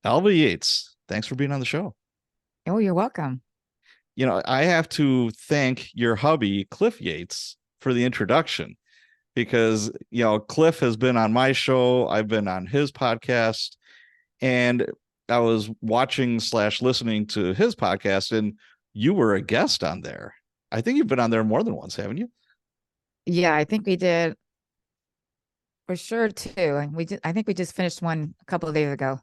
Alba Yates, thanks for being on the show. Oh, you're welcome. I have to thank your hubby, Cliff Yates, for the introduction because, Cliff has been on my show. I've been on his podcast, and I was watching slash listening to his podcast, and you were a guest on there. I think you've been on there more than once, haven't you? Yeah, I think we did for sure too. And I think we just finished one a couple of days ago.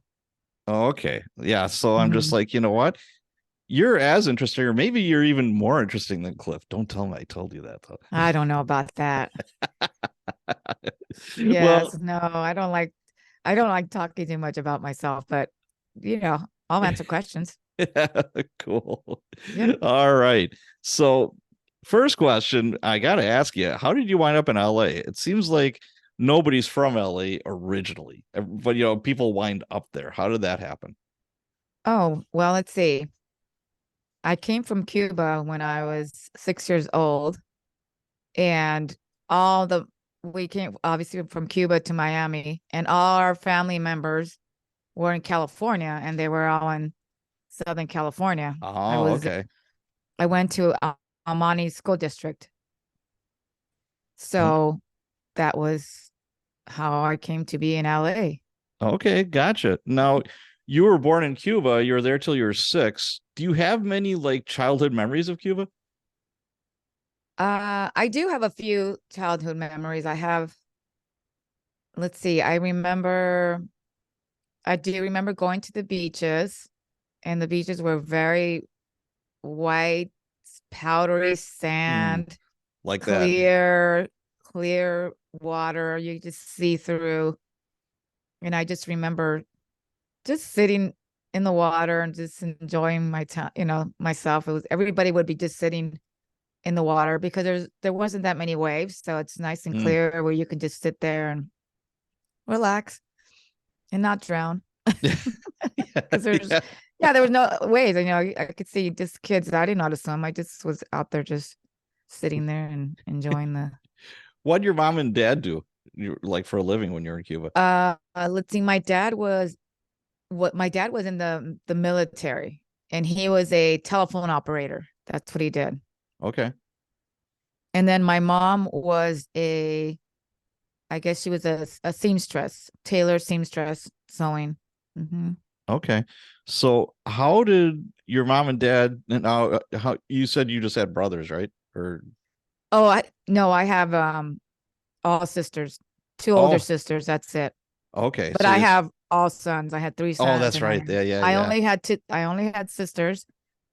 Oh, okay. Yeah. So I'm just hmm like, you know what? You're as interesting, or maybe you're even more interesting than Cliff. Don't tell him I told you that, though. I don't know about that. Yes, Well, no, I don't like talking too much about myself, but I'll answer questions. yeah, cool. Yep. All right. So, first question, I got to ask you, how did you wind up in LA? It seems like nobody's from LA originally, but people wind up there. How did that happen? Oh, well, let's see. I came from Cuba when I was 6 years old, and all the we came obviously from Cuba to Miami, and all our family members were in California, and they were all in Southern California. I Oh, was okay. I went to Almani School District, Okay. so that was how I came to be in LA. Okay, gotcha. Now, you were born in Cuba. You were there till you were 6. Do you have many like childhood memories of Cuba? I do have a few childhood memories. Let's see, I do remember going to the beaches, and the beaches were very white, powdery Mm, sand, like that. clear water. You just see through. And I just remember just sitting in the water and just enjoying my time, myself. It was everybody would be just sitting in the water because there wasn't that many waves, so it's nice and Mm. clear where you can just sit there and relax and not drown. Yeah, Because yeah. there was no waves. I could see just kids. I didn't know how to swim. I just was out there just sitting there and enjoying the. What'd your mom and dad do? Like for a living when you were in Cuba? Let's see. My dad was in the military, and he was a telephone operator. That's what he did. Okay. And then my mom was I guess she was a seamstress, tailor seamstress sewing. hmm Okay. So how did your mom and dad and how you said you just had brothers, right? Or Oh, I no, I have all sisters, two older oh, sisters. That's it. okay. But So I you have all sons. I had three oh, sons, that's and right. Yeah, yeah, I only had sisters,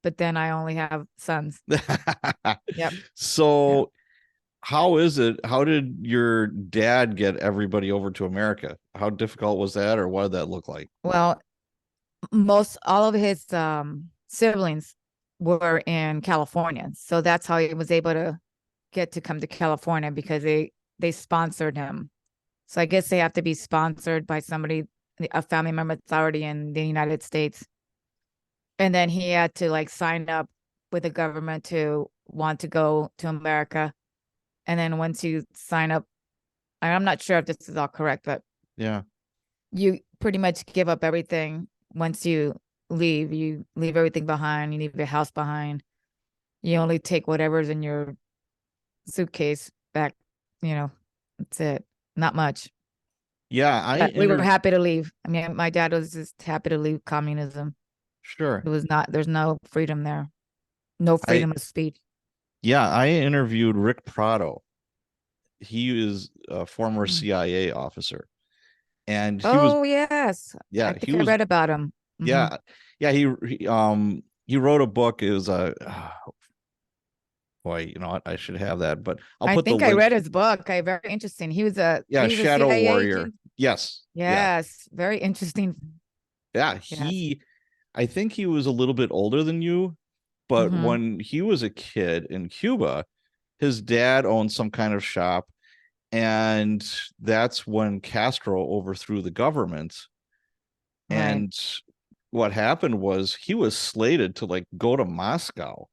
but then I only have sons. yeah. Yep. Yep. So how is it? How did your dad get everybody over to America? How difficult was that, or what did that look like? Well, most all of his siblings were in California, so that's how he was able to get to come to California because they sponsored him. So I guess they have to be sponsored by somebody, a family member that's already in the United States, and then he had to like sign up with the government to want to go to America. And then once you sign up, I'm not sure if this is all correct, but Yeah. you pretty much give up everything once you leave. You leave everything behind. You leave your house behind. You only take whatever's in your suitcase back. You know, that's it. Not much. Yeah, I But we were inter happy to leave. I mean, my dad was just happy to leave communism. sure. There's no freedom there. No I freedom of speech. Yeah, I interviewed Rick Prado. He is a former Mm. CIA officer, and Oh, yes. I yeah, he think I was read about him. hmm yeah, yeah. He wrote a book. It was a boy, you know what? I should have that, but I'll I put the think I link. read his book. I very interesting. Yeah, He was a Shadow CIA Warrior. agent. Yes, yeah, Yes, very interesting. yeah. Yes. I think he was a little bit older than you, but hmm when he was a kid in Cuba, his dad owned some kind of shop, and that's when Castro overthrew the government. Right. And what happened was he was slated to like go to Moscow,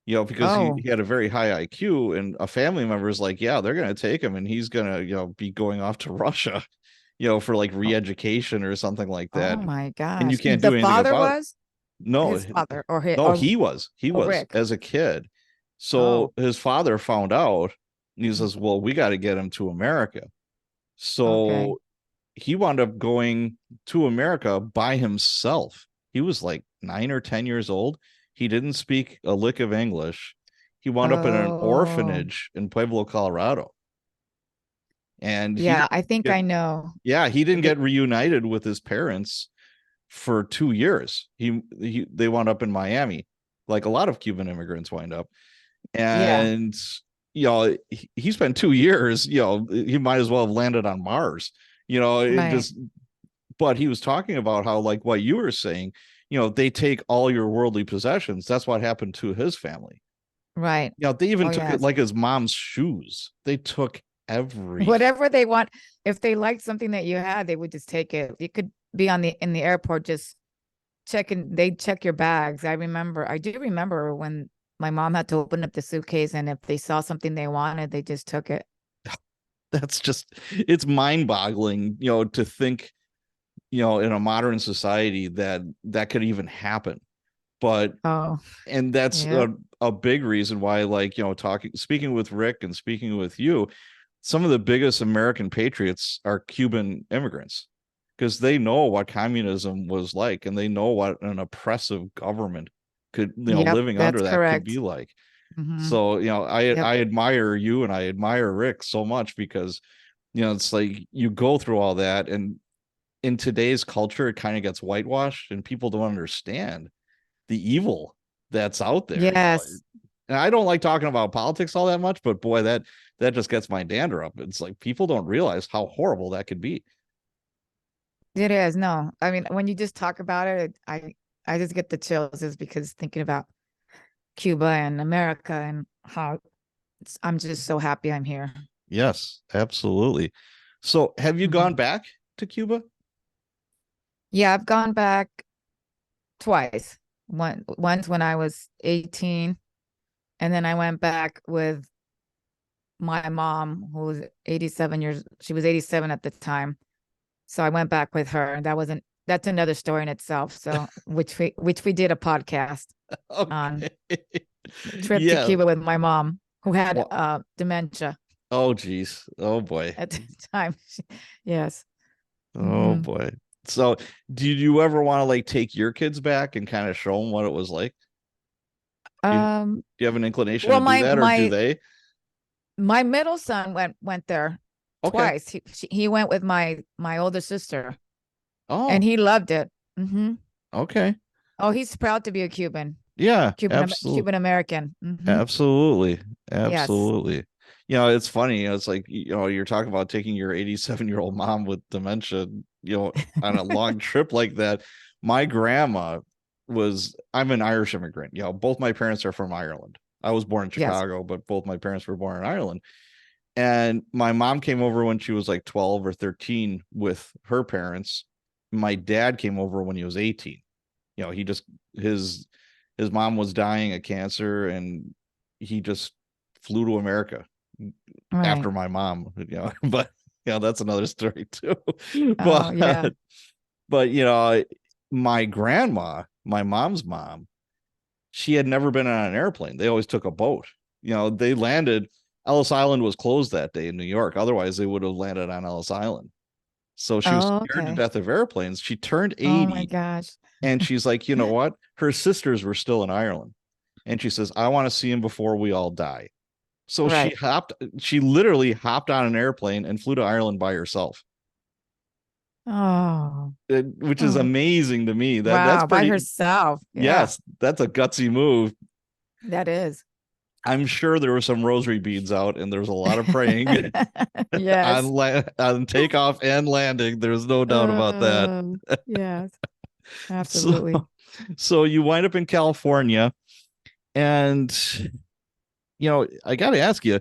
because he Oh, had a very high IQ, and a family member is like, yeah, they're going to take him and he's going to, be going off to Russia. for like Oh, re-education or something like oh that. my And you gosh. can't The do anything father about it. was No, his father or his no, he was Rick. as a kid. So Oh, his father found out and he mm, says, well, we got to get him to America. okay. So he wound up going to America by himself. He was like 9 or 10 years old. He didn't speak a lick of English. He wound up in an Oh, orphanage in Pueblo, Colorado. And he yeah, didn't I think get, I know. yeah, he didn't The, get reunited with his parents for 2 years. They wound up in Miami, like a lot of Cuban immigrants wind up. yeah, And he spent 2 years. He might as well have landed on Mars. It right, just. But he was talking about how, like what you were saying, they take all your worldly possessions. That's what happened to his family. right. They even Oh, took it yes. like his mom's shoes. They took everything. Whatever they want. If they liked something that you had, they would just take it. You could be in the airport just checking, they'd check your bags. I do remember when my mom had to open up the suitcase and if they saw something they wanted, they just took it. It's mind boggling, to think, in a modern society that could even happen. But, Oh, and that's yeah. a big reason why, like, speaking with Rick and speaking with you, some of the biggest American patriots are Cuban immigrants because they know what communism was like and they know what an oppressive government could, Yep, living that's under that could be correct. like. Hmm. So, Yep. I admire you and I admire Rick so much because, it's like you go through all that, and in today's culture, it kind of gets whitewashed and people don't understand the evil that's out there. Yes, And I don't like talking about politics all that much, but boy, that just gets my dander up. It's like people don't realize how horrible that could be. it is. No, I mean, when you just talk about it, I just get the chills just because thinking about Cuba and America and how I'm just so happy I'm here. Yes, absolutely. So, have you gone Mhm. back to Cuba? Yeah, I've gone back twice. Once when I was 18, and then I went back with my mom, who was 87 years, she was 87 at the time. So I went back with her, and that's another story in itself. So which we did a podcast on Okay. the trip to Yeah. Cuba with my mom, who had Well, dementia oh geez. Oh boy. at the time. Yes. Oh Hmm. boy. So, did you ever want to like take your kids back and kind of show them what it was like? Do Um, you have an inclination to well, do my that, or do my they? my middle son went there Okay. twice. He went with my older sister, and Oh, he loved it. Hmm. okay. Oh, he's proud to be a Cuban, Yeah, Cuban American. Hmm. absolutely. Yes. Absolutely. It's funny. It's like, you're talking about taking your 87-year-old mom with dementia, on a long trip like that. My grandma I'm an Irish immigrant. Both my parents are from Ireland. I was born in Yes. Chicago, but both my parents were born in Ireland. And my mom came over when she was like 12 or 13 with her parents. My dad came over when he was 18. He just his his mom was dying of cancer and he just flew to America Right. after my mom, but that's another story too. Oh, yeah. But my grandma, my mom's mom, she had never been on an airplane. They always took a boat. They landed. Ellis Island was closed that day in New York. Otherwise, they would have landed on Ellis Island. So she was Oh, scared to okay. death of airplanes. She turned Oh my 80 gosh. and she's like, you know what? Her sisters were still in Ireland. And she says, I want to see him before we all die. So Right. she literally hopped on an airplane and flew to Ireland by herself, Oh. which is Oh. amazing to me. That's Wow. By pretty, herself. Yeah. yes, that's a gutsy move. That is. I'm sure there were some rosary beads out and there was a lot of praying Yes. on takeoff and landing. There's no doubt about that. Yes. So, Absolutely. so you wind up in California and, I got to ask you,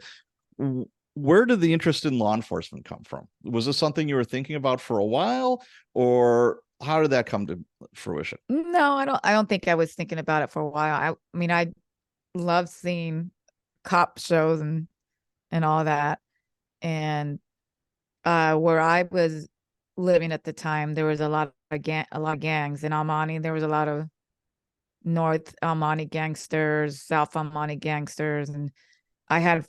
where did the interest in law enforcement come from? Was this something you were thinking about for a while, or how did that come to fruition? No, I don't think I was thinking about it for a while. I mean, I love seeing cop shows and all that. And where I was living at the time. There was a lot of gangs in Almani. There was a lot of North Almani gangsters, South Almani gangsters, and I had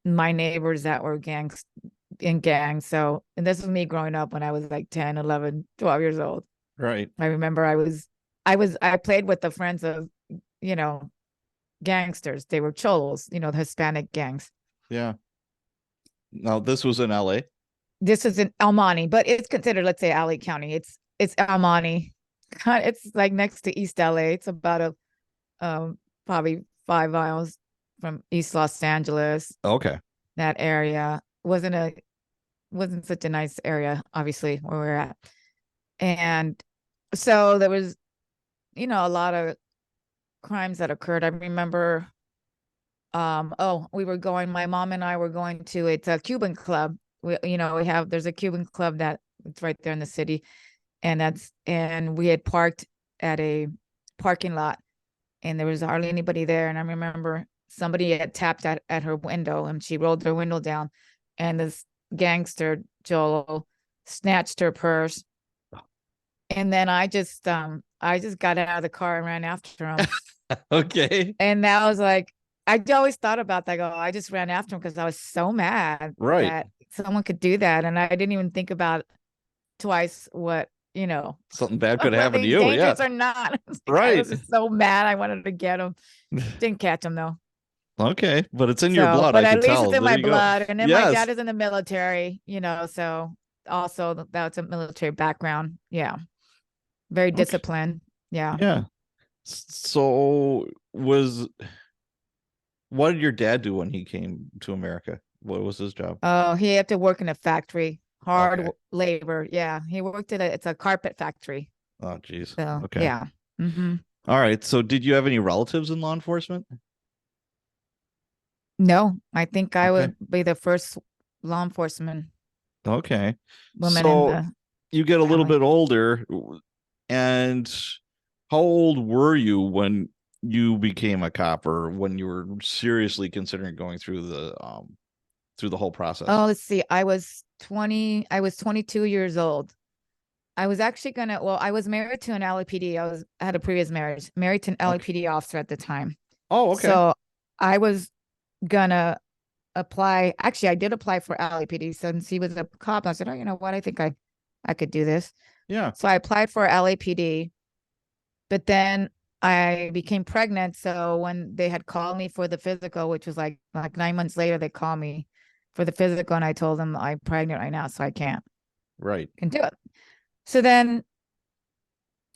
my neighbors that were in gangs. So, and this was me growing up when I was like 10, 11, 12 years old. Right. I remember I played with the friends of, you know, gangsters. They were cholos, the Hispanic gangs. Yeah. Now this was in LA. This is in Almani, but it's considered, let's say, LA County. It's Almani. It's like next to East LA. It's about probably 5 miles from East Los Angeles. Okay. That area wasn't such a nice area, obviously, where we're at. And so there was, a lot of crimes that occurred. I remember, my mom and I were going to, it's a Cuban club. There's a Cuban club that it's right there in the city. And we had parked at a parking lot and there was hardly anybody there. And I remember somebody had tapped at her window and she rolled her window down and this gangster Joel snatched her purse. And then I just got out of the car and ran after him. Okay. And that was like, I always thought about that. I just ran after him because I was so mad that someone could do that. And I didn't even think about twice what, something bad could happen to you. Dangerous or not. Right. I was just so mad. I wanted to get him. Didn't catch him though. Okay. But it's in your blood. But I at can least tell. it's in my blood. And then my dad is in the military, so also that's a military background. Yeah. Very disciplined. Yeah. Yeah. So what did your dad do when he came to America? What was his job? Oh, he had to work in a factory, hard labor. Yeah. He worked it's a carpet factory. Oh, geez. So, okay. Yeah. Mm-hmm. All right. So did you have any relatives in law enforcement? No, I think I would be the first law enforcement Okay. woman So you get a little bit older, and how old were you when you became a cop or when you were seriously considering going through the whole process? Oh, let's see. I was 22 years old. I was actually I was married to an LAPD. I had a previous marriage, married to an LAPD officer at the time. Oh, okay. So I was gonna apply. Actually, I did apply for LAPD since he was a cop. I said, oh, you know what? I think I could do this. Yeah. So I applied for LAPD, but then I became pregnant. So when they had called me for the physical, which was like 9 months later, they called me for the physical, and I told them I'm pregnant right now, so I can't. Right. Can do it. So then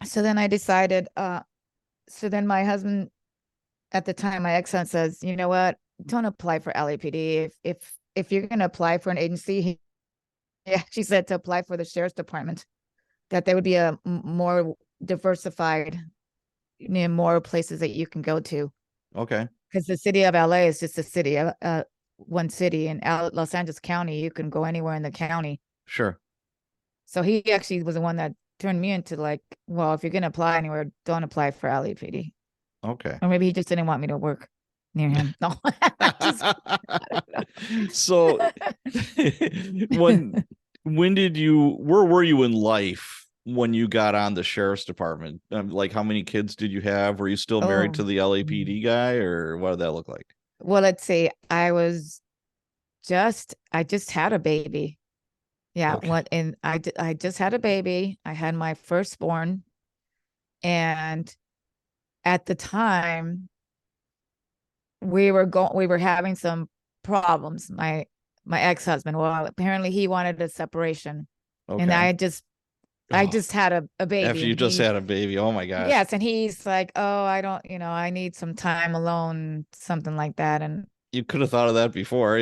I decided. So then my husband at the time, my ex-husband says, you know what? Don't apply for LAPD. If you're going to apply for an agency, he actually said to apply for the sheriff's department, that there would be a more diversified, more places that you can go to. Okay. Because the city of LA is just a city, one city. In Los Angeles County, you can go anywhere in the county. Sure. So he actually was the one that turned me into like, well, if you're going to apply anywhere, don't apply for LAPD. Okay. Or maybe he just didn't want me to work near him. No. So where were you in life when you got on the sheriff's department? Like, how many kids did you have? Were you still married to the LAPD guy, or what did that look like? Well, let's see. I just had a baby. Yeah. Okay. I just had a baby. I had my firstborn. And at the time we were having some problems. My ex-husband, well, apparently he wanted a separation. Okay. And I just had a baby. After you just had a baby. Oh my gosh. Yes. And he's like, oh, I don't, I need some time alone, something like that. And you could have thought of that before,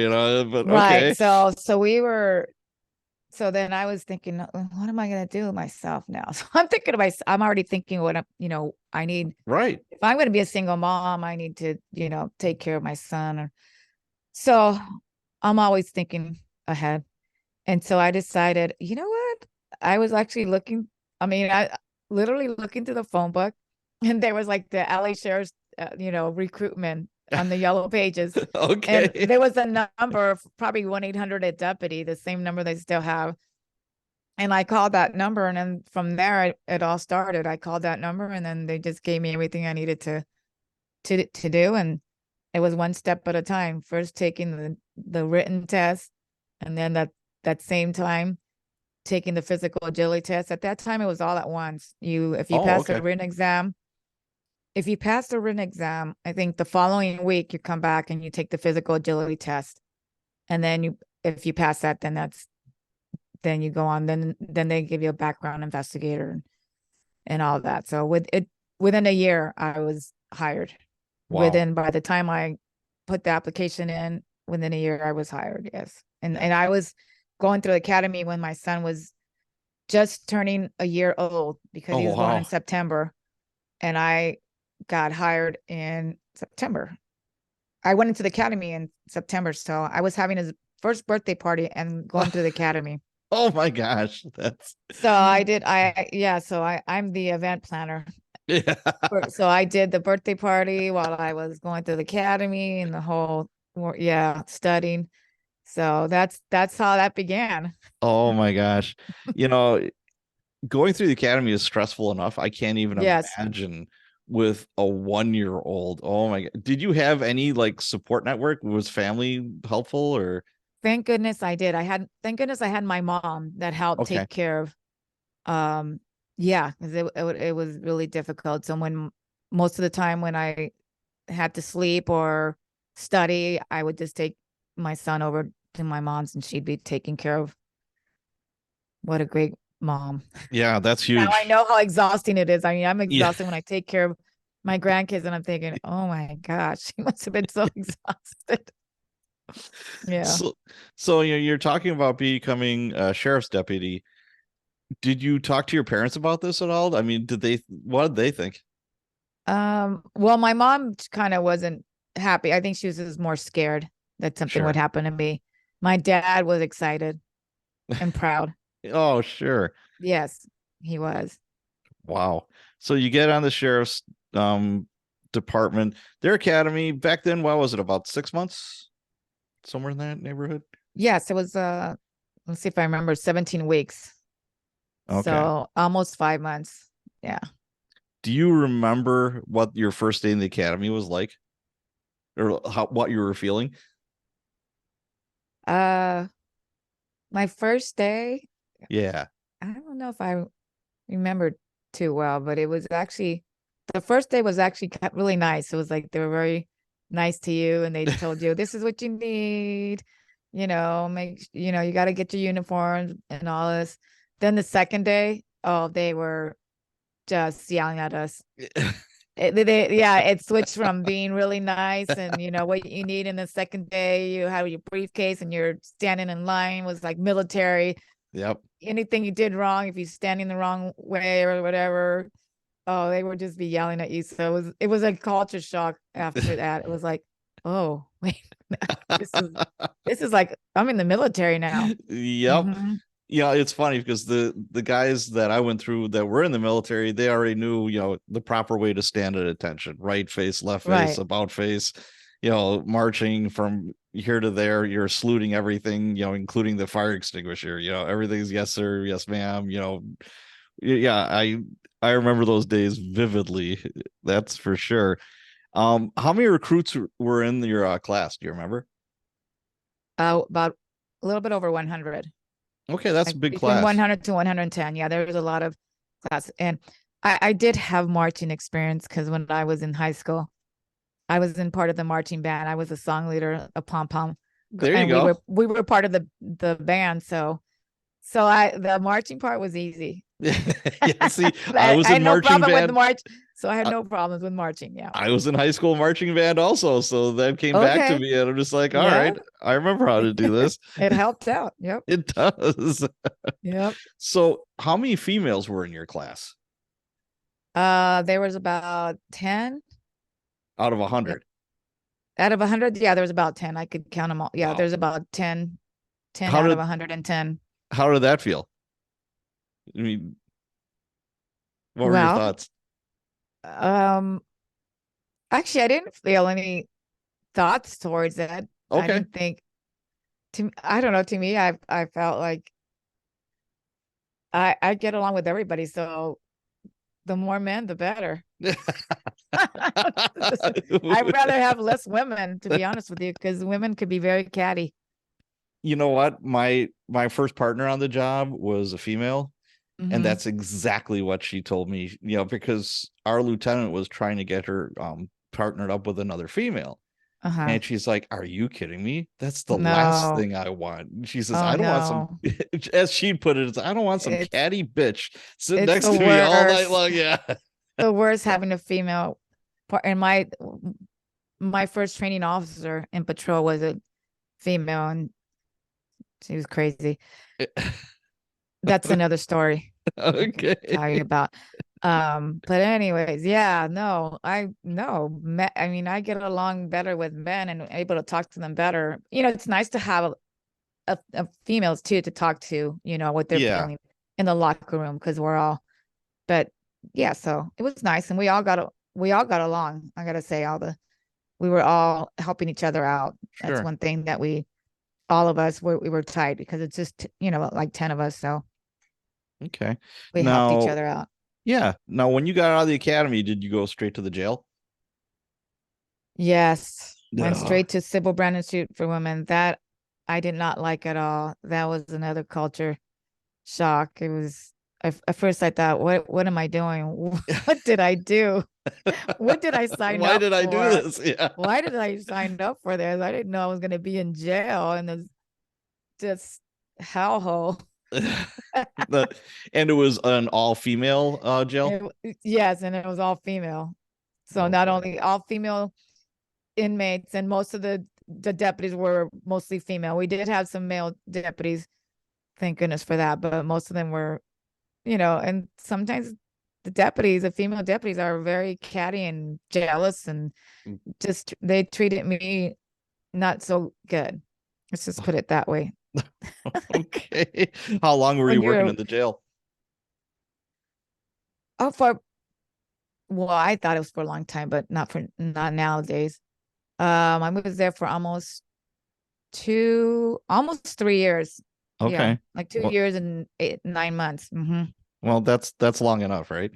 but right. Okay. So then I was thinking, what am I going to do with myself now? So I'm already thinking what I need. Right. If I'm going to be a single mom, I need to, take care of my son. So I'm always thinking ahead. And so I decided, you know what? I was actually looking. I literally looking through the phone book, and there was like the LA Sheriff's, recruitment on the yellow pages. Okay. And there was a number of probably 1-800 deputy, the same number they still have. And I called that number, and then from there it all started. I called that number, and then they just gave me everything I needed to do, and it was one step at a time. First taking the written test, and then that same time taking the physical agility test. At that time, it was all at once. If you Oh, pass the okay. written exam, if you pass the written exam, I think the following week you come back and you take the physical agility test, and then if you pass that, then you go on. Then they give you a background investigator and all that. So within a year, I was hired. Wow. By the time I put the application in, within a year I was hired. Yes, and Yeah. and I was going through the academy when my son was just turning a year old because Oh, he was born in wow. September, and I got hired in September. I went into the academy in September, so I was having his first birthday party and going through the academy. Oh my gosh. That's So I did. Yeah. So I'm the event planner. yeah. So I did the birthday party while I was going through the academy and the whole, yeah, studying. So that's how that began. Oh my gosh. You know, going through the academy is stressful enough. I can't even Yes. imagine with a 1 year old. Oh my God. Did you have any like support network? Was family helpful or Thank goodness I did. Thank goodness I had my mom that helped okay. take care of, um, yeah, because it was really difficult. So when most of the time when I had to sleep or study, I would just take my son over to my mom's and she'd be taking care of. What a great mom. Yeah, that's Now I huge. know how exhausting it is. I mean, I'm Yeah. exhausted when I take care of my grandkids, and I'm thinking, oh my gosh, she must have been so exhausted. Yeah. So you're talking about becoming a sheriff's deputy. Did you talk to your parents about this at all? I mean, what did they think? Well, my mom kind of wasn't happy. I think she was just more scared that something would Sure. happen to me. My dad was excited and proud. Oh, sure. Yes, he was. Wow. So you get on the sheriff's department, their academy back then, what was it, about 6 months? Somewhere in that neighborhood? Yes, it was let's see if I remember, 17 weeks. Okay. So almost 5 months. Yeah. Do you remember what your first day in the academy was like? Or what you were feeling? Uh my first day, Yeah. I don't know if I remember too well, but it was actually the first day was actually really nice. It was like they were very nice to you and they told you this is what you need, you got to get your uniform and all this. Then the second day, oh, they were just yelling at us. Yeah, it switched from being really nice and what you need in the second day. You have your briefcase and you're standing in line was like military. Yep. Anything you did wrong, if you standing the wrong way or whatever, oh, they would just be yelling at you. So it was a culture shock after that. It was like, oh, wait, this is this is like I'm in the military now. Yep. Hmm. Yeah, it's funny because the guys that I went through that were in the military, they already knew, the proper way to stand at attention, right face, left face, Right. about face, marching from here to there, you're saluting everything, including the fire extinguisher, everything's yes, sir, yes, ma'am, yeah, I remember those days vividly. That's for sure. How many recruits were in your class? Do you remember? About a little bit over 100, Okay, that's a like big between class. 100 to 110. Yeah, there was a lot of class, and I did have marching experience because when I was in high school, I was in part of the marching band. I was a song leader, a pom pom, There you and we go. were we were part of the band. So the marching part was easy. Yeah, see, I I was had in no marching problem with the band. march. So I had I, no problems with marching. Yeah. I was in high school marching band also, so that came back to Okay. me, and I'm just like, all Yeah. right, I remember how to do this. It helped out. Yep. It does. Yep. So, how many females were in your class There was about 10. out of Yep. 100? Out of 100, yeah, there was about 10. I could count them all. Yeah, Wow. there's about 10 How out of did 110. how did that feel? I mean, what were your Well, thoughts? um, actually, I didn't feel any thoughts towards it. I Okay. didn't think I don't know, to me, I felt like I get along with everybody, so the more men, the better. I'd rather have less women, to be honest with you, because women could be very catty. You know what? My first partner on the job was a female, and Mm-hmm. that's exactly what she told me, because our lieutenant was trying to get her partnered up with another female. Uh-huh. And she's like, "Are you kidding me? That's the last No. thing I want." She says, Oh "I don't want some," no. as she'd put it, "I don't want some It's catty bitch sitting it's next the to me all night worst. long." Yeah. The worst having a female part. And my first training officer in patrol was a female, and she was crazy. That's another story I can tell you Okay. about. But anyways, yeah, no, I mean, I get along better with men and able to talk to them better. It's nice to have a females too to talk to, what they're Yeah. feeling in the locker room, because we're all, but yeah, so it was nice, and we all got along. I gotta say, we were all helping each other out. That's Sure. one thing that all of us we were tight, because it's just, like 10 of us, so Okay. we helped each Now, other out. yeah. Now, when you got out of the academy, did you go straight to the jail? Yes, went Ugh. straight to Sybil Brandon Street for women. That I did not like at all. That was another culture shock. It was at first I thought, what am I doing? What did I do? What did I sign Why up did I do for? this? Yeah. Why did I sign up for this? I didn't know I was going to be in jail, and it's just hellhole. the and it was an all female jail. Yes, and it was all female. So Oh not boy. only all female inmates, and most of the deputies were mostly female. We did have some male deputies, thank goodness for that, but most of them were, and sometimes the female deputies are very catty and jealous, and just they treated me not so good. Let's just put it that way. Okay. How long were you When working you're in the jail? oh for well, I thought it was for a long time, but not nowadays. I was there for almost 3 years. Yeah, Okay. like two Well, years and 9 months. well, that's long enough, right?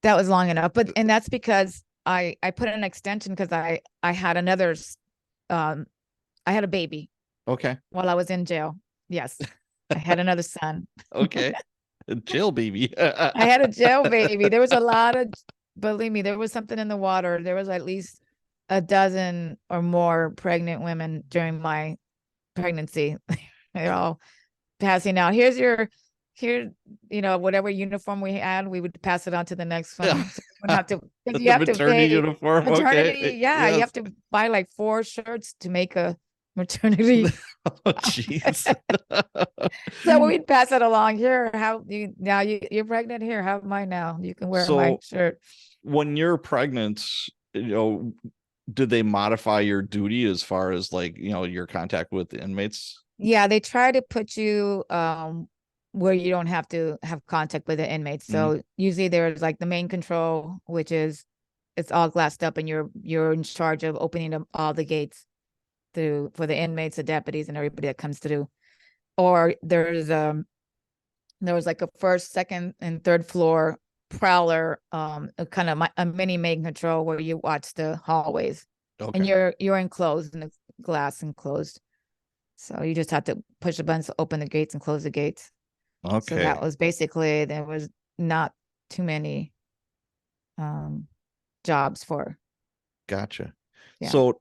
That was long enough, and that's because I put an extension, because I had um I had a baby Okay. while I was in jail. Yes, I had another son. Okay. Jail baby. I had a jail baby. There was a lot of, believe me, there was something in the water. There was at least a dozen or more pregnant women during my pregnancy. They're all passing out. Here, whatever uniform we had, we would pass it on to the next one. So we wouldn't have to, because you The have to maternity pay uniform. Okay. maternity. Yeah, you Yes. have to buy like 4 shirts to make a maternity. Oh, jeez. So we'd pass it along. Here, how you now you're pregnant. Here, have mine now. You can wear my So shirt. when you're pregnant, did they modify your duty as far as like, your contact with the inmates? Yeah, they try to put you where you don't have to have contact with the inmates. Mhm. So usually there's like the main control, which is it's all glassed up, and you're in charge of opening up all the gates through for the inmates, the deputies, and everybody that comes through. Or there was like a first, second, and third floor prowler, a kind of a mini main control where you watch the hallways, and Okay. you're enclosed in the glass enclosed. So you just have to push the buttons to open the gates and close the gates. So that Okay. was basically, there was not too many um jobs for, Gotcha. yeah. So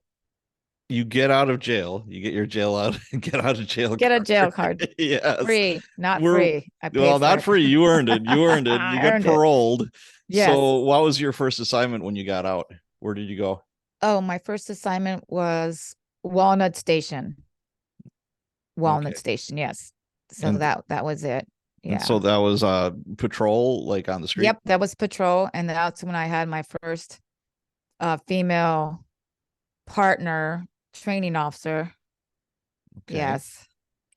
you get out of jail, you get your jail out, get out of jail Get a jail card. card. Yes. Free, not We're free. I well, paid for not it. free. You earned it. You earned it. You I got earned it. paroled. Yes. So what was your first assignment when you got out? Where did you go? Oh, my first assignment was Walnut Station. Walnut Okay. Station, yes. So And that was it. and Yeah. so that was patrol like on the street? Yep, that was patrol, and that's when I had my first female partner training officer. Okay. Yes.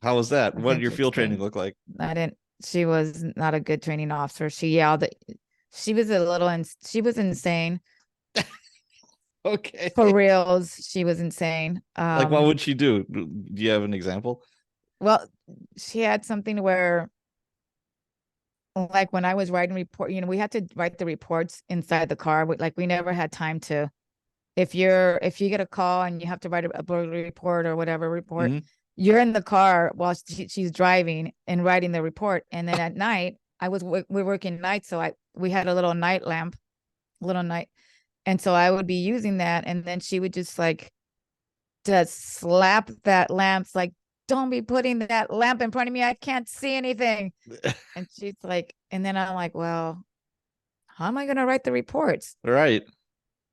How was that? It was What did your field training interesting. look like? I didn't She was not a good training officer. She yelled at, she was a little she was insane. For Okay. reals, she was insane. Like what would she do? Do you have an example? Well, she had something where like when I was writing report, we had to write the reports inside the car. Like we never had time to, if you get a call and you have to write a burglary report or whatever report, Mhm. you're in the car while she's driving and writing the report. And then at night, we're working nights, so we had a little night lamp, little night, and so I would be using that, and then she would just slap that lamp, like, don't be putting that lamp in front of me. I can't see anything. And she's like, and then I'm like, well, how am I going to write the reports? Right.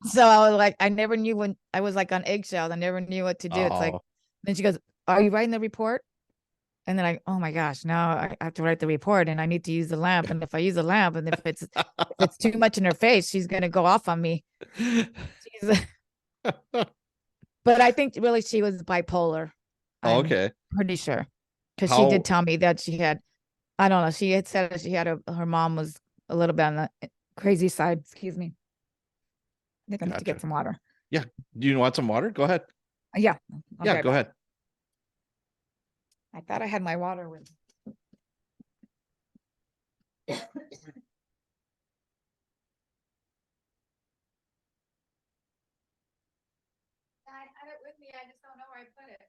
So I was like, I never knew when I was like on eggshells. I never knew what to do. It's like, Oh, then she goes, are you writing the report? And then oh my gosh, now I have to write the report and I need to use the lamp. And if I use the lamp and if it's too much in her face, she's going to go off on me. She's, but I think really she was bipolar. I'm okay. pretty sure. Because she did How tell me that she had, I don't know, she had said that she had her mom was a little bit on the crazy side. Excuse me. I think I need to get gotcha. some water. Yeah. Do you want some water? Go ahead. Yeah, I'll be Yeah, right go back. ahead. I thought I had my water with. I had it with me. I just don't know where I put it.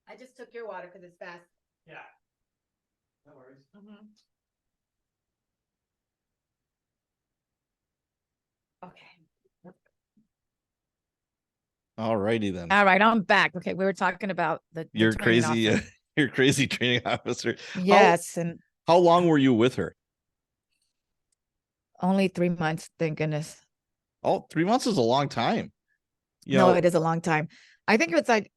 I just took your water because it's fast. Yeah. No worries. Okay. All righty then. All right, I'm back. Okay, we were talking about the You're training crazy. officer. You're crazy training officer. How Yes, and how long were you with her? only 3 months. Thank goodness. Oh, 3 months is a long time. You No, know, it is a long time. I think it's like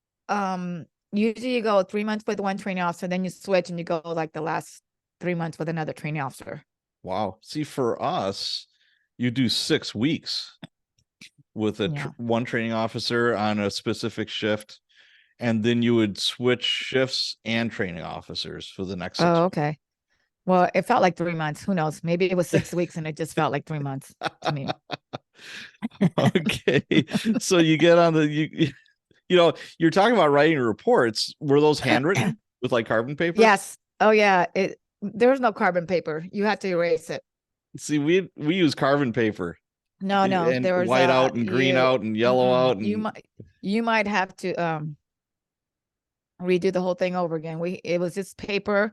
usually you go 3 months with one training officer, then you switch and you go like the last 3 months with another training officer. wow. See, for us, you do 6 weeks with Yeah. one training officer on a specific shift, and then you would switch shifts and training officers for the next six Oh, weeks. okay. Well, it felt like 3 months. Who knows? Maybe it was 6 weeks and it just felt like 3 months to me. Okay. So you get on you're talking about writing reports. Were those handwritten with like carbon paper? Yes. Oh yeah. There's no carbon paper. You have to erase it. See, we use carbon paper No. and There was white out and green out and yellow out and you might have to redo the whole thing over again. It was just paper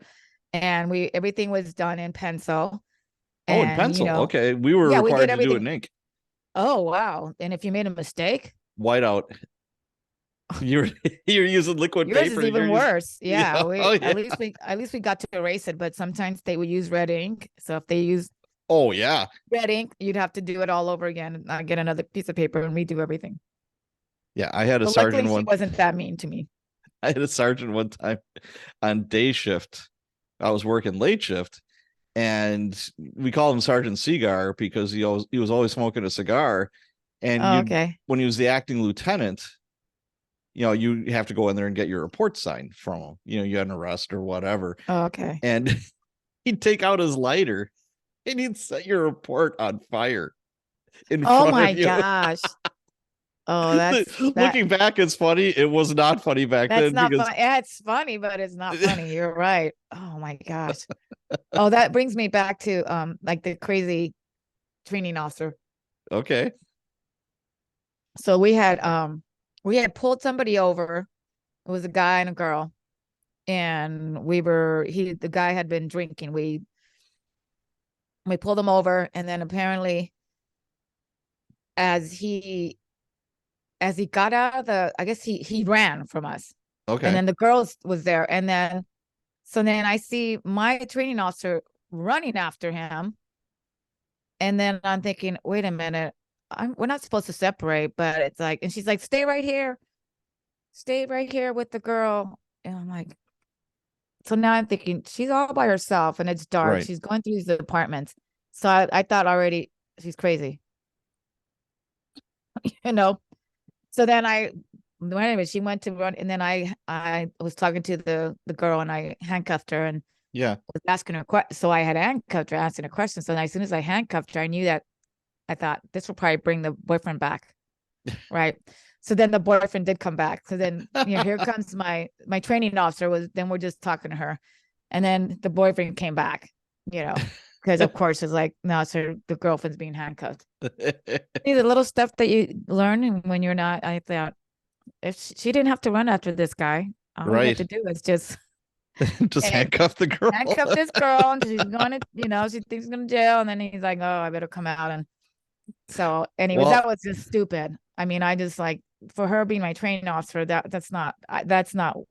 and everything was done in pencil. oh, and And pencil. Okay. We were yeah, we did required to do it everything. in ink. Oh wow. And if you made a mistake, White out. You're you're using liquid yours paper. is You're even using worse. yeah. Yeah, Oh we yeah. at least we got to erase it, but sometimes they would use red ink. So if they use Oh yeah. red ink, you'd have to do it all over again and get another piece of paper and redo everything. Yeah. I had a But luckily, sergeant she one. wasn't that mean to me. I had a sergeant one time on day shift. I was working late shift, and we called him Sergeant Cigar because he was always smoking a cigar. And Oh, you okay. when he was the acting lieutenant, you have to go in there and get your report signed from him. You had an arrest or whatever, Oh, okay. and he'd take out his lighter and he'd set your report on fire in Oh front my of you. gosh. Oh, Looking back, it's funny. It was not funny back that's then not because fun. Yeah, it's funny, but it's not funny. You're right. Oh my gosh. Oh, that brings me back to like the crazy training officer. okay, So we had pulled somebody over. It was a guy and a girl. And the guy had been drinking. We pulled him over, and then apparently as he got out of I guess he ran from us. And okay, then the girls was there. And then so then I see my training officer running after him. And then I'm thinking, wait a minute, we're not supposed to separate, but it's like, and she's like, stay right here with the girl. And I'm like, so now I'm thinking she's all by herself and it's dark. right, She's going through these apartments. So I thought already she's crazy, you know? So then well, anyway, she went to run, and then I was talking to the girl and I handcuffed her and yeah, was asking her questions. So I had handcuffed her, asking her questions. So as soon as I handcuffed her, I knew that I thought this will probably bring the boyfriend back. Right. So then the boyfriend did come back. So then, here comes my training officer then we're just talking to her. And then the boyfriend came back, you know, because of course it's like, no, so the girlfriend's being handcuffed. See the little stuff that you learn when you're not. I thought if she didn't have to run after this guy, all he had Right. to do is just Just and handcuff the girl. handcuff this girl, and she's going to, she thinks she's going to jail, and then he's like, oh, I better come out. And so, anyways, Well, that was just stupid. I mean, I just like for her being my training officer, that's not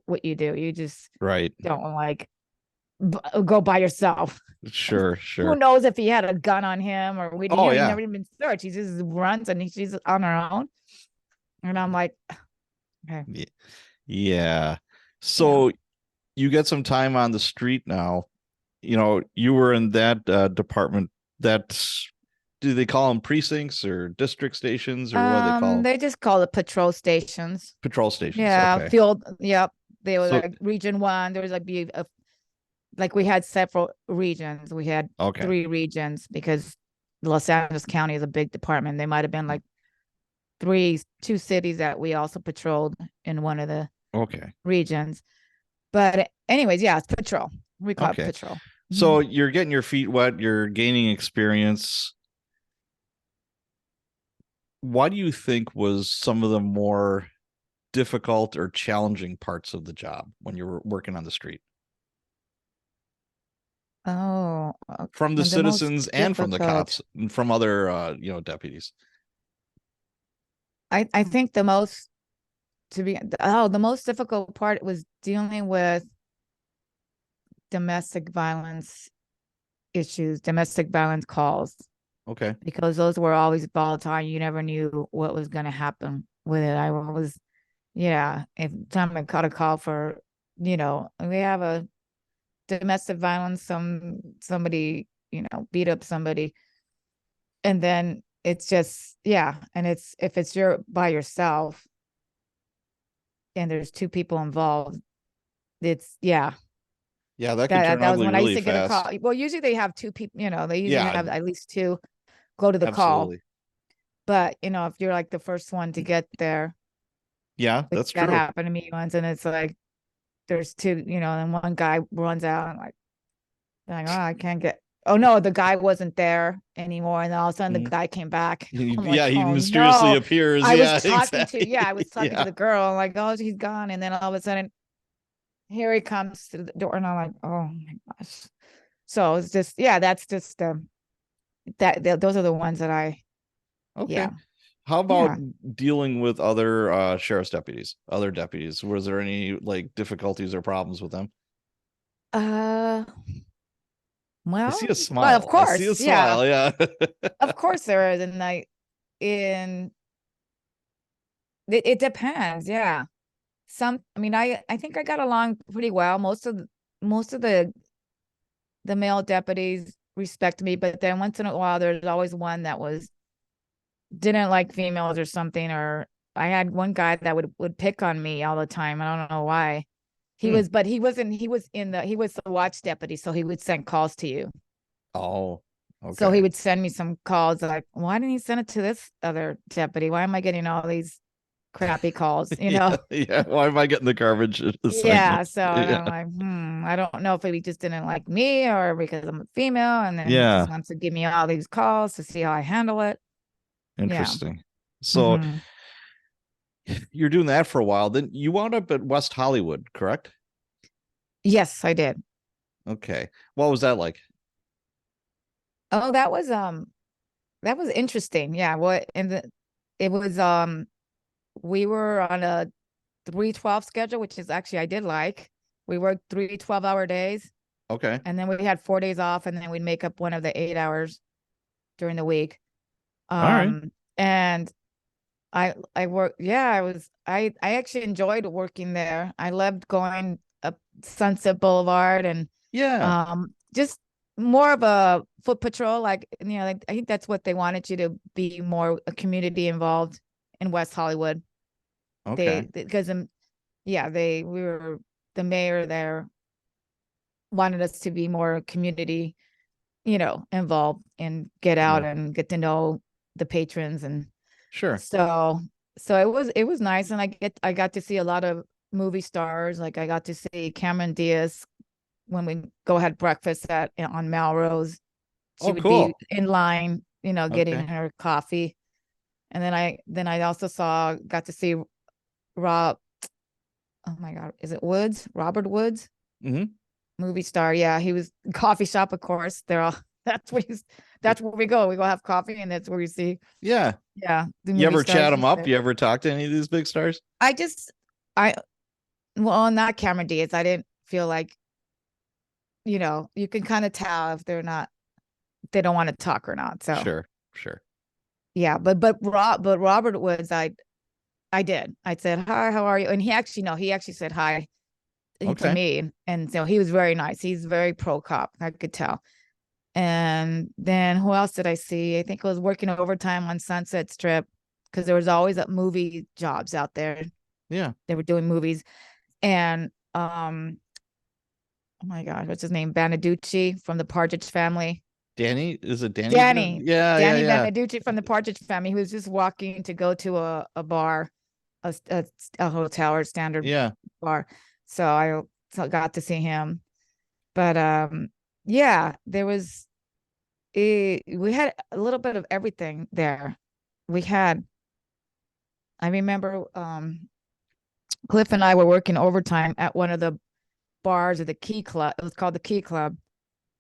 what you do. You just right. don't like go by yourself. Sure, Who sure. knows if he had a gun on him or we, Oh he yeah. never even searched. He just runs and she's on her own. And I'm like, okay, Yeah. yeah. So you get some time on the street now. You were in that department. That's Do they call them precincts or district stations or what do they call them? They just call it patrol stations. Patrol stations. Yeah, Okay. field. Yep, they were So like region one. There was like we had several regions. We had okay. 3 regions because Los Angeles County is a big department. They might have been like 2 cities that we also patrolled in one of the Okay. regions. But anyways, yeah, it's patrol. We call it Okay. patrol. So you're getting your feet wet, you're gaining experience. What do you think was some of the more difficult or challenging parts of the job when you were working on the street? Oh, From the the most citizens and from the difficult. cops and from other deputies. I think the most difficult part was dealing with domestic violence issues, domestic violence calls, Okay. because those were always volatile. You never knew what was going to happen with it. I was, yeah, if time I caught a call for, we have a domestic violence, somebody, beat up somebody. And then it's just, yeah. And if you're by yourself and there's 2 people involved, it's, yeah. Yeah, that can That turn that was ugly when I used really to get a call. fast. Well, usually they have 2 people, they usually Yeah, have at least 2 go to the call. absolutely. But, if you're like the first one to get there, Yeah, which that's that true. happened to me once, and it's like there's 2, and one guy runs out and like, oh, I can't get. Oh no, the guy wasn't there anymore, and then all of a sudden the Mhm. guy came back. I'm like, Yeah, he oh mysteriously no. appears. I was Yeah, talking to, exactly. yeah, I was talking to Yeah. the girl, like, oh, he's gone, and then all of a sudden here he comes to the door, and I'm like, oh my gosh. So it's just, yeah, that's just those are the ones that Okay. yeah, How about yeah. dealing with other sheriff's deputies, other deputies? Was there any like difficulties or problems with them? Uh, I see well, a of smile. I see a course, yeah, smile. Yeah. of course there is, and in it depends, yeah. I mean, I think I got along pretty well. Most of the male deputies respect me, but then once in a while, there's always one that didn't like females or something. Or I had one guy that would pick on me all the time. I don't know why. Hmm. But he wasn't. He was the watch deputy, so he would send calls to you. Oh, So he okay. would send me some calls like, why didn't he send it to this other deputy? Why am I getting all these crappy calls? Yeah, yeah. Why am I getting the garbage Yeah. assignments? So and Yeah. I'm like, I don't know if he just didn't like me or because I'm a female, and then he just Yeah. wants to give me all these calls to see how I handle it. Yeah. Interesting. So hmm you're doing that for a while. Then you wound up at West Hollywood, correct? Yes, I did. Okay. What was that like? Oh, that was interesting. Yeah. It was we were on a 3/12 schedule, which is actually I did like. We worked 3 12-hour days, Okay. and then we had 4 days off, and then we'd make up one of the 8 hours during the week. All right. And I worked, yeah, I actually enjoyed working there. I loved going up Sunset Boulevard and Yeah. just more of a foot patrol, like, like I think that's what they wanted you to be, more a community involved in West Hollywood. Okay. Because yeah, we were, the mayor there wanted us to be more community, involved and get out Yeah. and get to know the patrons. And Sure. so it was nice. And I got to see a lot of movie stars. Like I got to see Cameron Diaz when we go had breakfast at on Melrose. She Oh, would be cool. in line, getting Okay. her coffee. And then I also got to see Rob. Oh my God, is it Woods? Robert Woods, Hmm. movie star. Yeah, he was coffee shop, of course. They're all that's where we go. We go have coffee, and that's where we see. Yeah. Yeah, the You movie ever chat stars them and up? shit. You ever talk to any of these big stars? I just I well on that camera dates, I didn't feel like you can kind of tell if they don't want to talk or not. So Sure. Sure. yeah, but Robert Woods, I did. I said hi, how are you? And he actually said hi to Okay. me, and so he was very nice. He's very pro cop, I could tell. And then who else did I see? I think I was working overtime on Sunset Strip because there was always movie jobs out there. Yeah. They were doing movies, and oh my gosh, what's his name? Beneducci from the Partridge Family. Danny, is it Danny? Danny, Yeah. Yeah. Danny Yeah. Beneducci from the Partridge Family. He was just walking to go to a bar, a hotel or standard Yeah. bar. So got to see him. But yeah, we had a little bit of everything there. We had, I remember Cliff and I were working overtime at one of the bars of the Key Club. It was called the Key Club.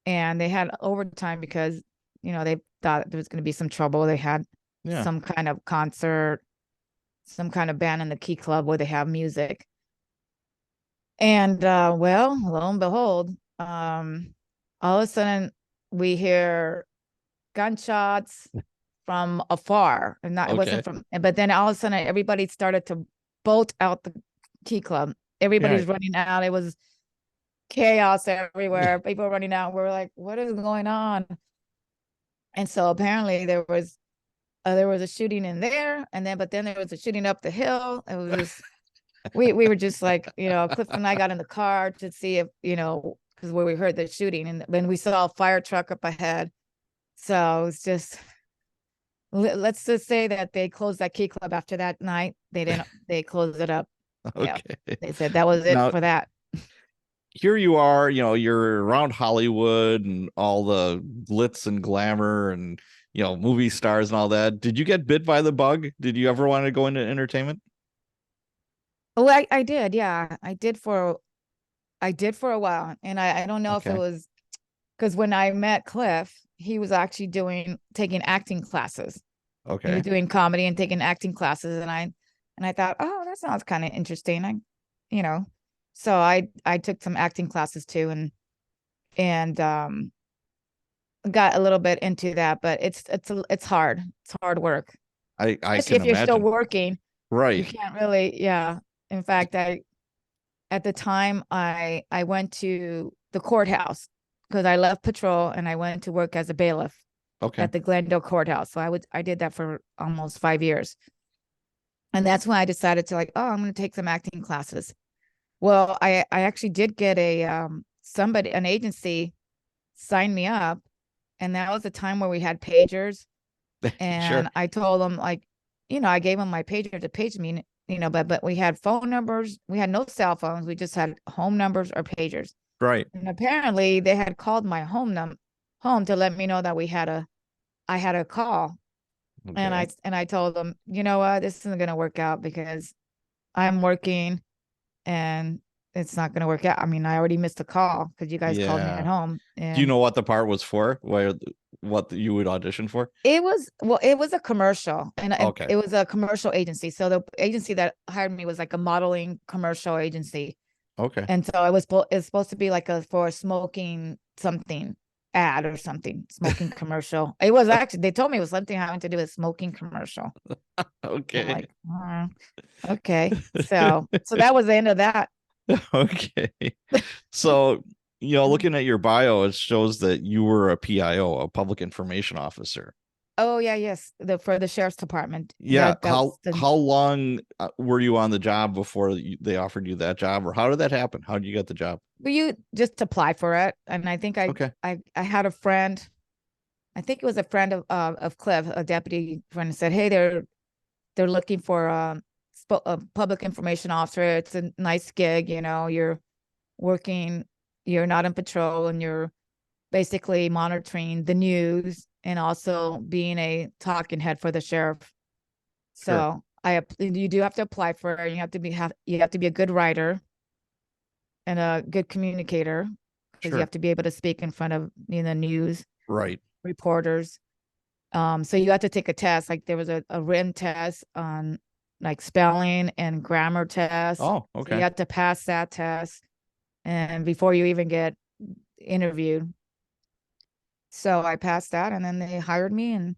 And they had overtime because, they thought there was going to be some trouble. They had Yeah. some kind of concert, some kind of band in the Key Club where they have music. And well, lo and behold, all of a sudden we hear gunshots from afar, and not it wasn't Okay. from. But then all of a sudden, everybody started to bolt out the Key Club. Yeah. Everybody's running out. It was chaos everywhere. People were running out. We were like, "What is going on?" And so apparently there was a shooting in there, and then there was a shooting up the hill. It was just we were just like, Cliff and I got in the car to see if because where we heard the shooting, and then we saw a fire truck up ahead. So it's just let's just say that they closed that Key Club after that night. They didn't. They closed it up. Yeah, Okay. they said that was it Now, for that. here you are, you're around Hollywood and all the glitz and glamour and, movie stars and all that. Did you get bit by the bug? Did you ever want to go into entertainment? Oh, I did. Yeah, I did for a while, and I don't know if it Okay. was because when I met Cliff, he was actually taking acting classes. He was Okay. doing comedy and taking acting classes, and I thought, oh, that sounds kind of interesting. You know, so I took some acting classes too, and got a little bit into that, but it's hard. It's hard work, I especially can if you're still imagine. working. You Right. can't really, yeah. In fact, at the time I went to the courthouse because I left patrol and I went to work as a bailiff Okay. at the Glendale courthouse. So I did that for almost 5 years. And that's when I decided to like, oh, I'm going to take some acting classes. Well, I actually did get an agency signed me up, and that was the time where we had pagers, Sure. and I told them like, I gave them my pager to page me, but we had phone numbers. We had no cell phones. We just had home numbers or pagers. Right. And apparently they had called my home to let me know that I had a call. And Okay. I told them, you know what, this isn't gonna work out because I'm working and it's not gonna work out. I mean, I already missed a call because you guys called me at Yeah. home. Do you And know what the part was for? What you would audition for? it was a commercial, and Okay. it was a commercial agency. So the agency that hired me was like a modeling commercial agency. Okay. And so it's supposed to be like for a smoking something ad or something, smoking commercial. It was actually, they told me it was something having to do with smoking commercial. I'm Okay. like, okay. So that was the end of that. Okay. So, looking at your bio, it shows that you were a PIO, a public information officer. Oh yeah, yes. For the sheriff's department. Yeah. That's the How long were you on the job before they offered you that job, or how did that happen? How did you get the job? But you just apply for it. And I think Okay. I had a friend, I think it was a friend of Cliff, a deputy friend, said, hey, they're looking for a public information officer. It's a nice gig, you're working, you're not in patrol and you're basically monitoring the news and also being a talking head for the sheriff. Sure. So you do have to apply for it. You have to be a good writer and a good communicator because you Sure. have to be able to speak in front of news Right. reporters. So you have to take a test. Like there was a written test on like spelling and grammar test. Oh, So you okay. have to pass that test and before you even get interviewed. So I passed that and then they hired me and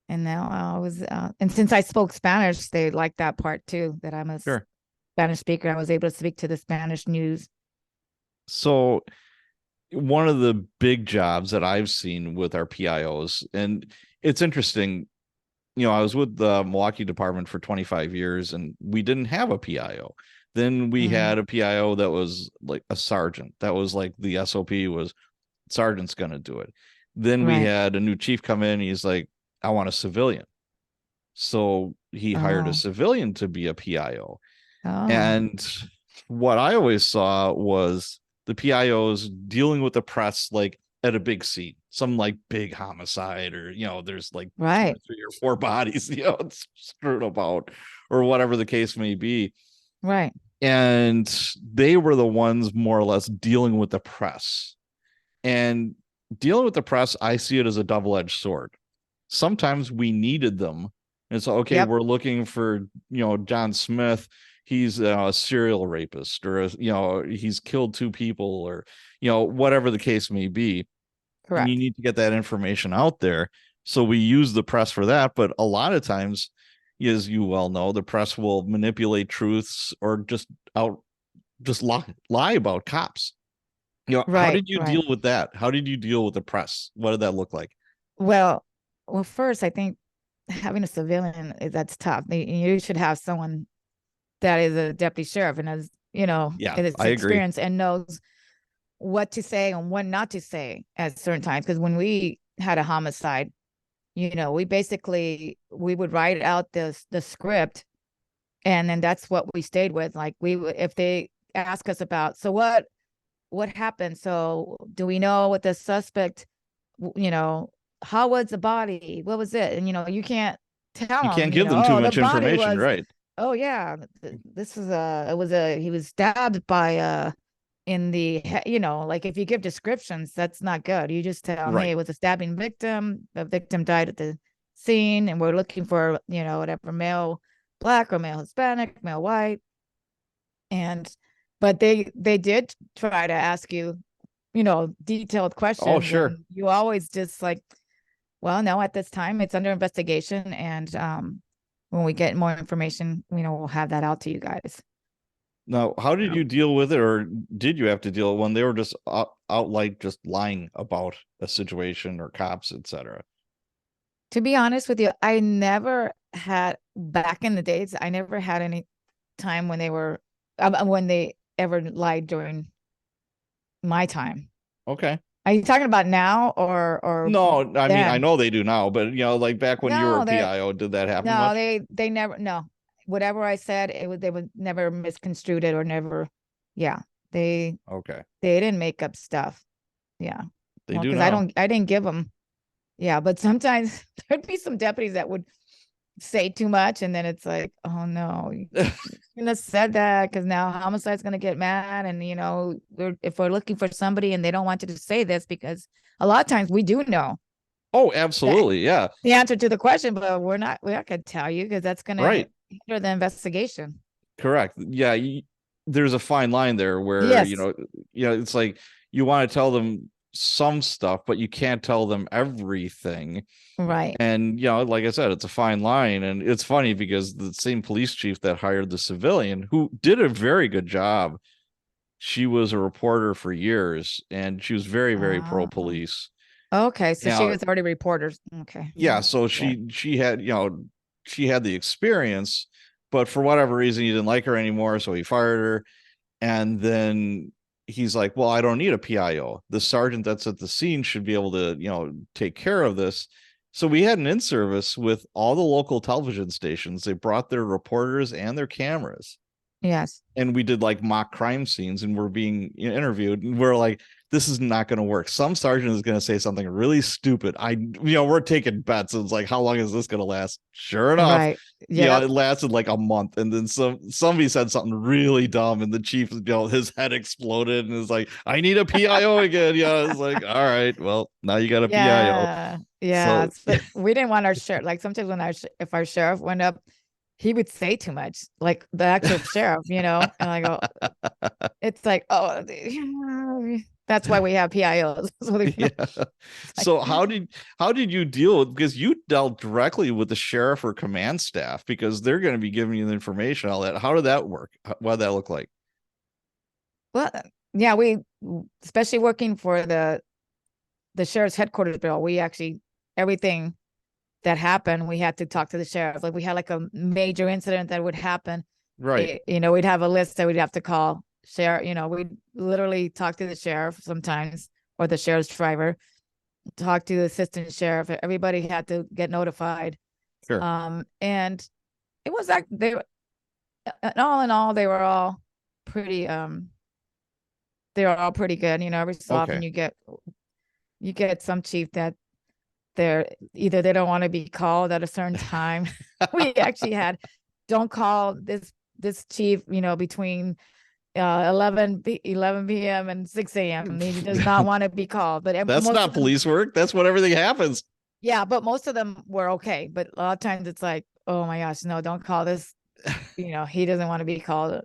now I was and since I spoke Spanish, they liked that part too, that I'm a Sure. Spanish speaker. I was able to speak to the Spanish news. So one of the big jobs that I've seen with our PIOs, and it's interesting, I was with the Milwaukee department for 25 years and we didn't have a PIO. Then we Mhm. had a PIO that was like a sergeant. That was like the SOP was sergeant's going to do it. Then we Right. had a new chief come in. He's like, I want a civilian. So he hired a Oh. civilian to be a PIO. Oh. And what I always saw was the PIOs dealing with the press like at a big scene, some like big homicide, or there's like two or Right. three or four bodies, it's screwed about, or whatever the case may be. Right. And they were the ones more or less dealing with the press. And dealing with the press, I see it as a double-edged sword. Sometimes we needed them. It's okay, Yep. we're looking for, John Smith. He's a serial rapist, or, he's killed two people, or, whatever the case may be. And you Correct. need to get that information out there. So we use the press for that. But a lot of times, as you well know, the press will manipulate truths or just lie about cops. How Right. did you Right. deal with that? How did you deal with the press? What did that look like? Well, first, I think having a civilian that's tough. You should have someone that is a deputy sheriff and has, Yeah, is I agree. experienced and knows what to say and what not to say at certain times. Because when we had a homicide, we would write out the script, and then that's what we stayed with. Like if they ask us about, so what happened? So do we know what the suspect, you know, how was the body? What was it? And you can't You tell can't them, give them too oh, the much body information, was, right? oh yeah, this is he was stabbed by in the like if you give descriptions, that's not good. You just tell them, hey, Right. it was a stabbing victim. The victim died at the scene, and we're looking for whatever, male black or male Hispanic, male white. And but they did try to ask you detailed Oh, questions, sure. and you always just like, well, no, at this time it's under investigation, and when we get more information, we'll have that out to you guys. Now, how did you deal with it, or did you have to deal when they were just outright just lying about a situation or cops, etc.? To be honest with you, I never had, back in the days, I never had any time when they ever lied during my time. Okay. Are you talking about now or No, I mean, I then? know they do now, but like back when you were a No, PIO, did that happen no, much? they never, no. Whatever I said, they would never misconstrued it or never. Yeah, they Okay. they didn't make up stuff. Yeah, They well, do because now. I didn't give them. Yeah, but sometimes there'd be some deputies that would say too much, and then it's like, oh no, you shouldn't have said that because now homicide's gonna get mad, and if we're looking for somebody and they don't want you to say this because a lot of times we do know Oh, the, absolutely. Yeah. the answer to the question, but we're not gonna tell you because that's gonna Right. hinder the investigation. Correct. Yeah. There's a fine line there where, Yes, it's like you want to tell them some stuff, but you can't tell them everything. right. And, like I said, it's a fine line. And it's funny because the same police chief that hired the civilian, who did a very good job, she was a reporter for years and she was very, very pro Oh, police. okay. So she Now, was already reporters. Okay. yeah, so Good. she had, she had the experience, but for whatever reason, he didn't like her anymore. So he fired her. And then he's like, well, I don't need a PIO. The sergeant that's at the scene should be able to, take care of this. So we had an in-service with all the local television stations. They brought their reporters and their cameras. Yes. and we did like mock crime scenes and we're being interviewed and we're like, this is not going to work. Some sergeant is going to say something really stupid. We're taking bets. It's like, how long is this going to last? Sure enough, Right. Yeah. it lasted like a month. And then somebody said something really dumb and the chief, his head exploded and is like, I need a PIO again. It's like, all right, well, now you got a PIO. Yeah. Yeah. So But we didn't want our sheriff. Like sometimes when if our sheriff went up, he would say too much, like the actual sheriff, and I go, it's like, oh, that's why we have PIOs. So yeah. like, So how did you deal with, because you dealt directly with the sheriff or command staff because they're going to be giving you the information, all that. How did that work? What did that look like? well, yeah, we, especially working for the sheriff's headquarters bill, we actually, everything that happened, we had to talk to the sheriff. Like we had like a major incident that would happen. Right. We'd have a list that we'd have to call sheriff. We'd literally talk to the sheriff sometimes, or the sheriff's driver, talk to the assistant sheriff. Everybody had to get notified. Sure. And it was like all in all, they were all pretty they were all pretty good. Every so often Okay. you get some chief that they're either they don't want to be called at a certain time. We actually had, don't call this chief, between 11 p.m. and 6 a.m. He does not want to be called. But That's most not of them, police work. That's when everything happens. yeah, but most of them were okay. But a lot of times it's like, oh my gosh, no, don't call this. He doesn't want to be called.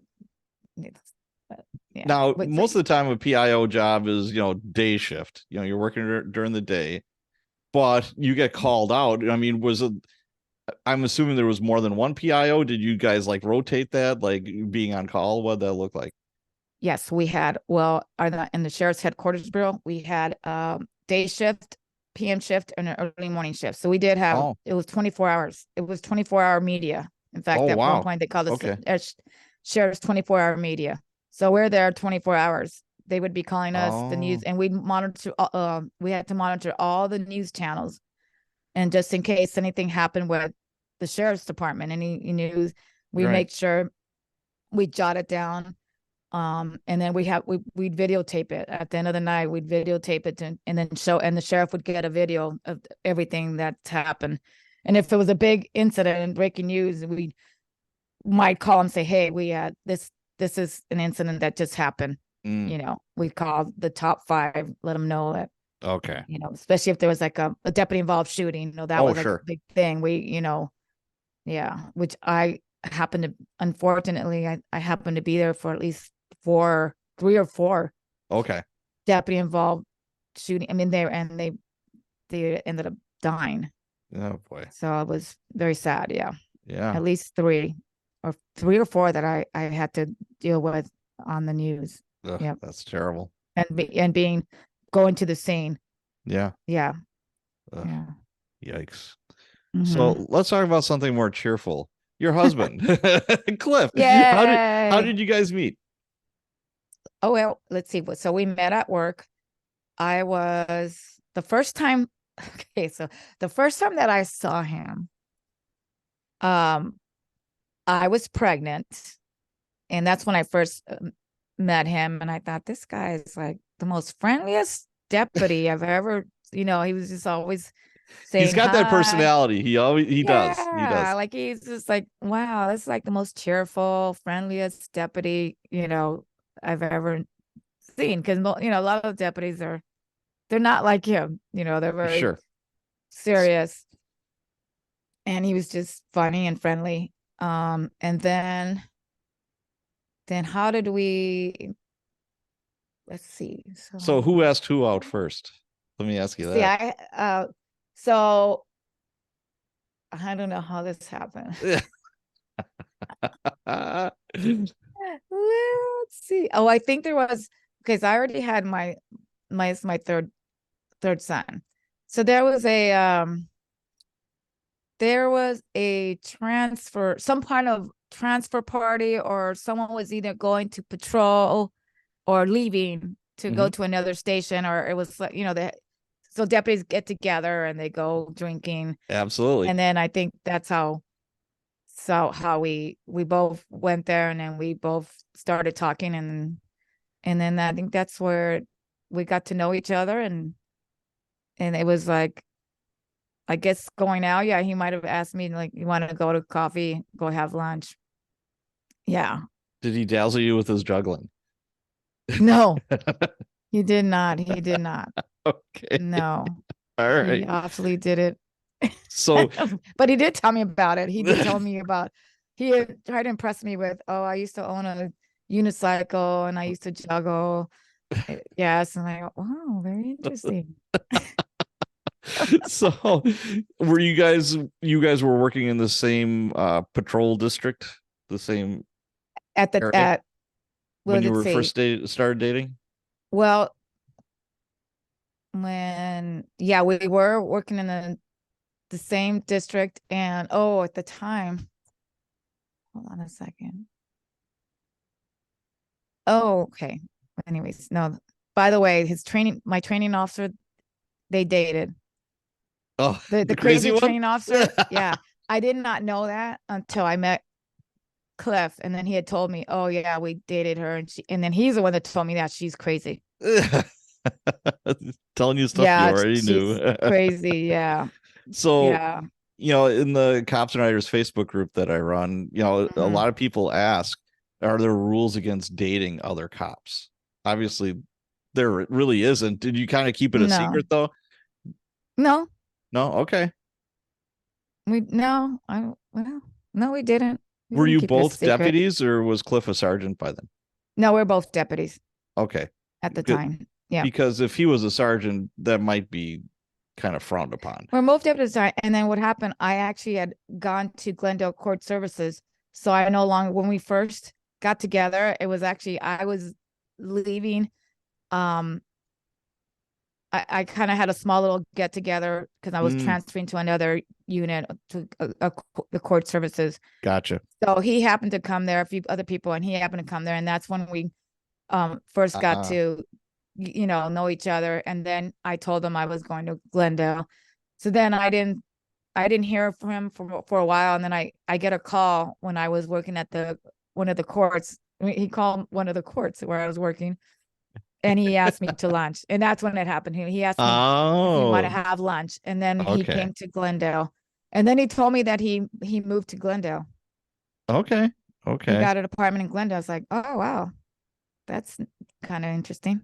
Yeah. Now, But most of the time a PIO job is, day shift. You're working during the day, but you get called out. I mean, I'm assuming there was more than one PIO. Did you guys like rotate that, like being on call? What did that look like? yes, we had, well, in the sheriff's headquarters bureau, we had day shift, PM shift, and an early morning shift. So we did have, Oh, it was 24 hours. It was 24-hour media. In fact, oh, at one wow. point they called us Okay. sheriff's 24-hour media. So we're there 24 hours. They would be calling us the news, Oh, and we had to monitor all the news channels. And just in case anything happened with the sheriff's department, any news, we right. make sure we jot it down. And then we'd videotape it at the end of the night. We'd videotape it and then show, and the sheriff would get a video of everything that's happened. And if it was a big incident and breaking news, we might call and say, hey, we had this is an incident that just happened. Mm, We call the top 5, let them know that, okay. especially if there was like a deputy involved shooting, that Oh, was like a sure. big thing. Yeah, which I happened to, unfortunately, I happened to be there for at least 3 or 4 Okay. deputy involved shooting. I mean, they ended up dying. Oh boy. So it was very sad. Yeah, Yeah. at least 3 or 4 that I had to deal with on the news. Ugh, Yeah, that's terrible. and being going to the scene. Yeah. Yeah, Ugh, yeah. yikes. Mm-hmm. So let's talk about something more cheerful. Your husband, Cliff. How did Yay! you guys meet? Oh well, let's see. So we met at work. I was the first time. Okay, so the first time that I saw him, um, I was pregnant, and that's when I first met him. And I thought, this guy is like the most friendliest deputy I've ever. He was just always He's saying got that hi. personality. He does. He Yeah, does. like he's just like, wow, this is like the most cheerful, friendliest deputy I've ever seen. Because a lot of deputies they're not like him. They're very Sure. serious, and he was just funny and friendly. And then how did we? Let's see. So who So asked who out first? Let me ask you see, that. so I don't know how this happened. Let's see. Oh, I think there was, because I already had my third son. So there was a transfer, some kind of transfer party, or someone was either going to patrol or leaving to go Mhm. to another station, or it was like, so deputies get together and they go drinking. Absolutely. And then I think that's how So how we both went there, and then we both started talking, and then I think that's where we got to know each other, and it was like, I guess going out, yeah, he might have asked me like, you want to go to coffee, go have lunch. Yeah. Did he dazzle you with his juggling? No, he did not. He did not. Okay. No, All he right. absolutely did it. So But he did tell me about it. He did tell me about, he had tried to impress me with, oh, I used to own a unicycle and I used to juggle. Yes. And I go, wow, very interesting. so were you guys were working in the same patrol district, the same At the, area when what you did it were say? started dating? Well, yeah, we were working in the same district. And oh, at the time, hold on a second. Oh, okay. Anyways, no. By the way, my training officer, they dated. Oh, The the crazy crazy one? training officer, yeah. I did not know that until I met Cliff, and then he had told me, "Oh yeah, we dated her," and then he's the one that told me that she's crazy. Telling you stuff you Yeah, already she's knew. crazy. Yeah, So, yeah. in the Cops and Writers Facebook group that I run, a Hmm. lot of people ask, are there rules against dating other cops? Obviously, there really isn't. Did you kind of keep it a No, secret though? no, No? Okay. no. I well, no, we didn't. We Were didn't you keep it a both secret. deputies or was Cliff a sergeant by then? No, we're both deputies Okay. at the Good. time. Yeah. Because if he was a sergeant, that might be kind of frowned upon. We're moved up to design. And then what happened? I actually had gone to Glendale Court Services. So I no longer, when we first got together, it was actually, I was leaving. Um, I kind of had a small little get together because I was Mm, transferring to another unit to the court services. gotcha. So he happened to come there, a few other people, and he happened to come there. And that's when we first got Uh, to, know each other. And then I told him I was going to Glendale. So then I didn't hear from him for a while, and then I get a call when I was working at the one of the courts. I mean, he called one of the courts where I was working, and he asked me to lunch, and that's when it happened. He asked me if we want to oh, have lunch, and then he okay. came to Glendale, and then he told me that he moved to Glendale. Okay. He Okay. got an apartment in Glendale. I was like, oh wow, that's kind of interesting.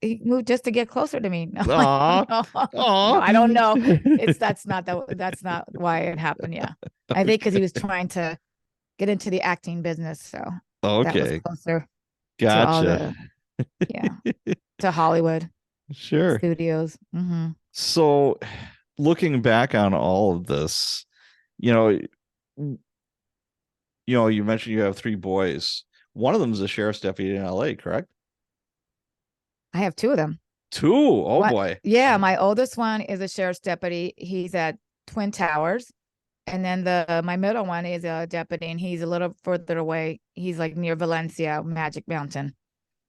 He moved just to get closer to me. No, Aw. no, no, Aw. I don't know. That's not why it happened. Yeah. I think because he was trying to get into the acting business. So that was Okay. closer to all Gotcha. the, yeah, to Hollywood Sure. studios. Hmm. So, looking back on all of this, you know, you mentioned you have three boys. One of them is a sheriff's deputy in LA, correct? I have two of them. Two. Oh What? boy. Yeah. My oldest one is a sheriff's deputy. He's at Twin Towers. And then my middle one is a deputy, and he's a little further away. He's like near Valencia, Magic Mountain.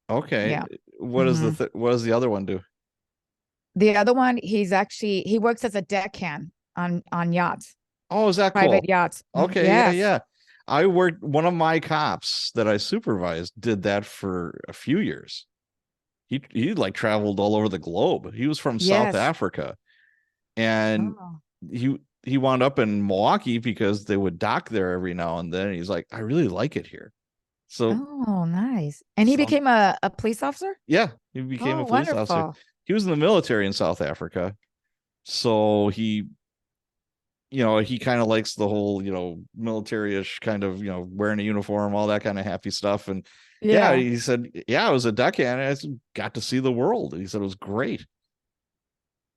Okay. Yeah. What Hmm. does the other one do? The other one, he works as a deckhand on yachts, Oh, is that private cool? yachts. Okay, yeah, Yes. yeah. I worked one of my cops that I supervised did that for a few years. He like traveled all over the globe. He was from South Yes. Africa and Oh. he wound up in Milwaukee because they would dock there every now and then. He's like, I really like it here. So Oh, nice. And he so became a police officer? yeah, he became Oh, a police officer. wonderful. He was in the military in South Africa. So he kind of likes the whole, military-ish kind of, wearing a uniform, all that kind of happy stuff. And yeah, Yeah. he said, yeah, I was a deckhand. I got to see the world. He said it was great.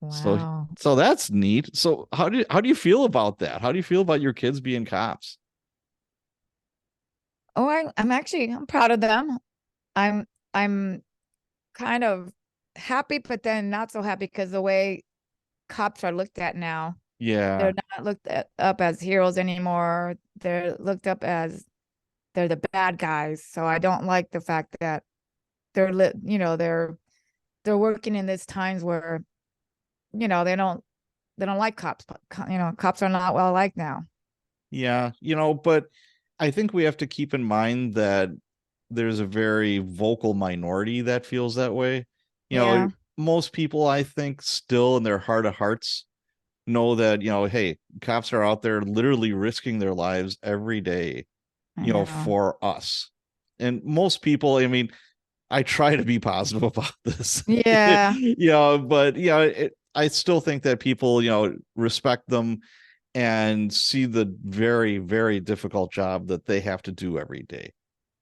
So, Wow. so that's neat. So how do you feel about that? How do you feel about your kids being cops? Oh, I'm proud of them. I'm kind of happy, but then not so happy because the way cops are looked at now, they're Yeah. not up as heroes anymore. They're looked up as they're the bad guys. So I don't like the fact that they're working in these times where they don't like cops. Cops are not well liked now. Yeah, but I think we have to keep in mind that there's a very vocal minority that feels that way. Yeah, Most people, I think, still in their heart of hearts know that, hey, cops are out there literally risking their lives every day, I know. for us. And most people, I mean, I try to be positive about this, Yeah, but I still think that people, respect them and see the very, very difficult job that they have to do every day.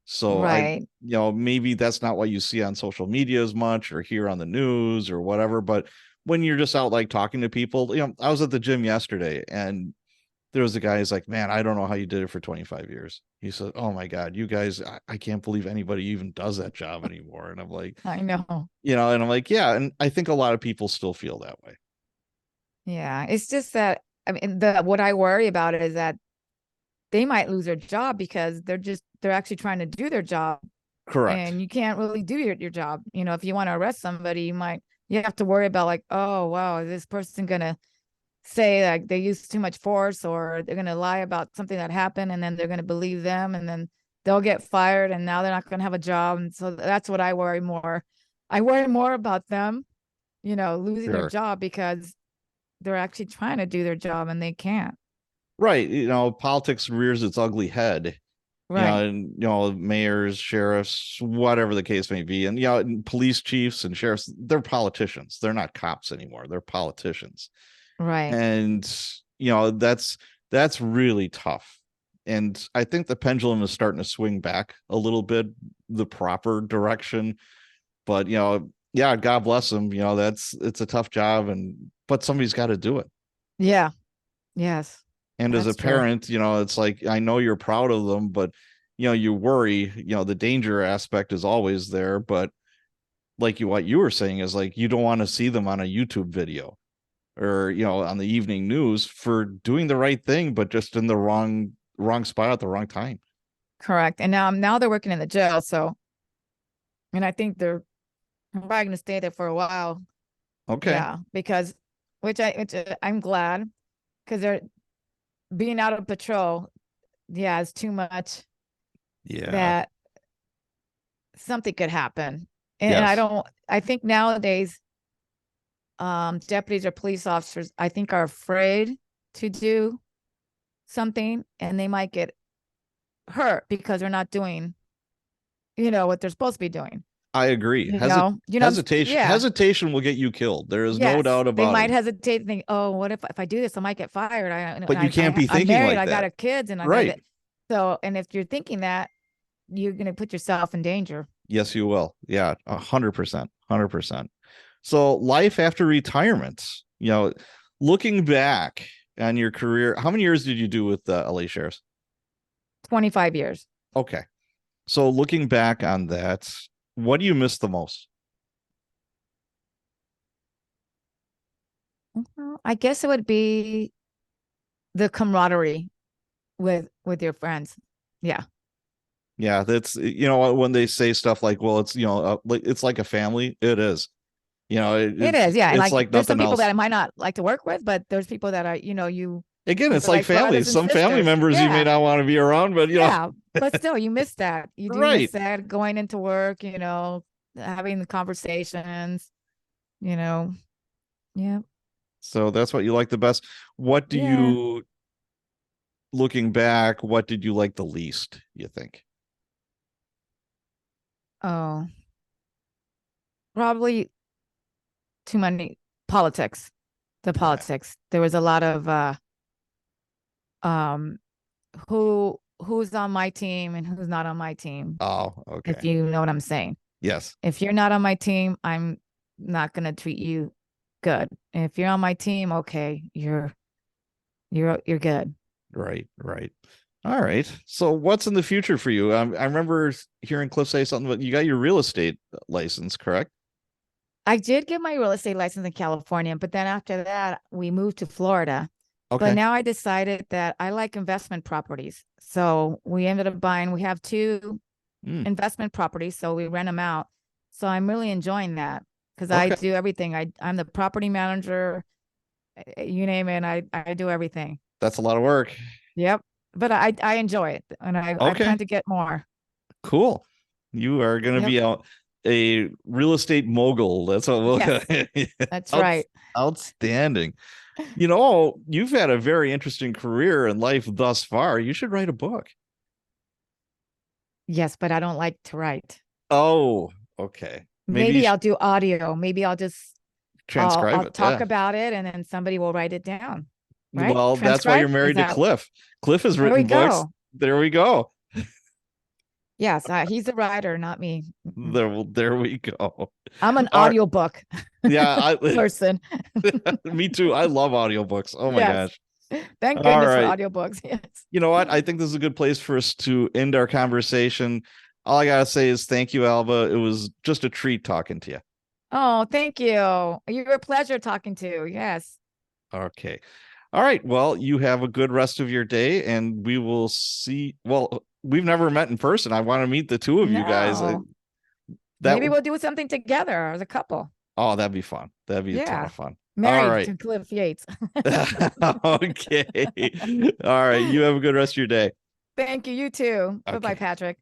So right. maybe that's not what you see on social media as much or hear on the news or whatever. But when you're just out like talking to people, I was at the gym yesterday and there was a guy who's like, man, I don't know how you did it for 25 years. He said, oh my God, you guys, I can't believe anybody even does that job anymore. And I'm like, I know. and I'm like, yeah. And I think a lot of people still feel that way. Yeah, it's just that I mean, the what I worry about is that they might lose their job because they're actually trying to do their job, Correct. and you can't really do your job. If you want to arrest somebody, you have to worry about like, oh wow, is this person gonna say like they used too much force, or they're gonna lie about something that happened, and then they're gonna believe them, and then they'll get fired, and now they're not gonna have a job. And so that's what I worry more. I worry more about them, losing their Sure. job because they're actually trying to do their job and they can't. Right. Politics rears its ugly head, Right. and mayors, sheriffs, whatever the case may be, and and police chiefs and sheriffs, they're politicians. They're not cops anymore. They're politicians. Right. And that's really tough. And I think the pendulum is starting to swing back a little bit the proper direction. But yeah, God bless them. It's a tough job, and but somebody's got to do it. Yeah. Yes. And as a That's true. parent, it's like I know you're proud of them, but you worry, the danger aspect is always there. But like what you were saying is like you don't want to see them on a YouTube video or on the evening news for doing the right thing, but just in the wrong spot at the wrong time. Correct. And now they're working in the jail, so and I think they're probably going to stay there for a while. Okay. Yeah, because which I'm glad because they're being out of patrol. Yeah, it's too much Yeah. that something could happen. And I Yes. don't I think nowadays deputies or police officers I think are afraid to do something and they might get hurt because they're not doing, what they're supposed to be doing. I agree. Yeah, Hesitation will get you killed. There is no yes. doubt They about might it. hesitate and think, oh, what if I do this, I might get fired. But you can't be I'm thinking married, like I got that. a kids, and I got Right. it. So, and if you're thinking that, you're gonna put yourself in danger. Yes, you will. Yeah, 100%. 100%. So life after retirement, looking back on your career, how many years did you do with the LA Sheriffs? 25 years. Okay. So looking back on that, what do you miss the most? Well, I guess it would be the camaraderie with your friends. Yeah. Yeah, that's when they say stuff like, "Well, it's it's like a family." It is. It is, yeah. And It's like like there's some nothing people that else. I might not like to work with, but there's people that are, Again, it's you're like like family. brothers and Some family sisters. members you may Yeah. not want to be around, but Yeah. But still you miss that. You do miss right. that going into work, having the conversations, you know. Yeah. So that's what you like the best. What do Yeah. you looking back, what did you like the least, you think? Oh, probably too many politics. The Yeah. politics. There was a lot of um who's on my team and who's not on my team, Oh, if okay. you know what I'm saying. Yes. If you're not on my team, I'm not gonna treat you good. If you're on my team, okay, you're good. Right, right. All right. So what's in the future for you? I remember hearing Cliff say something about you got your real estate license, correct? I did get my real estate license in California, but then after that, we moved to Florida. But Okay. now I decided that I like investment properties. So we ended up we have two Mm, investment properties, so we rent them out. So I'm really enjoying that because I okay. do everything. I'm the property manager, you name it, I do everything. That's a lot of work. Yep. but I enjoy it, and I Okay, plan to get more. cool. You are going to Yep. be a real estate mogul. That's what we'll Yes, that's Out, right. outstanding. You've had a very interesting career in life thus far. You should write a book. Yes, but I don't like to write. Oh, okay. Maybe you Maybe should I'll do audio. Maybe transcribe I'll it. talk Yeah. about it, and then somebody will write it down. Right? Well, that's why Transcribe? you're Is married to that Cliff. Cliff has there we written books. go. There we go. Yes, he's a writer, not me. Mm-mm. There we go. All I'm an right. audiobook Yeah, person. me too. I love audiobooks. Oh my Yes. gosh. Thank All goodness for right. audiobooks. Yes. You know what? I think this is a good place for us to end our conversation. All I gotta say is thank you, Alba. It was just a treat talking to you. Oh, thank you. You're a pleasure talking to. Yes. Okay. All right. Well, you have a good rest of your day, and we will see. Well, we've never met in person. I want to meet the two of you guys. No. That Maybe we'll do something together as a couple. Oh, that'd be fun. That'd be a ton Yeah. of fun. All Married right. to Cliff Yates. Okay. All right. You have a good rest of your day. Thank you. You too. Bye bye, Okay. Patrick.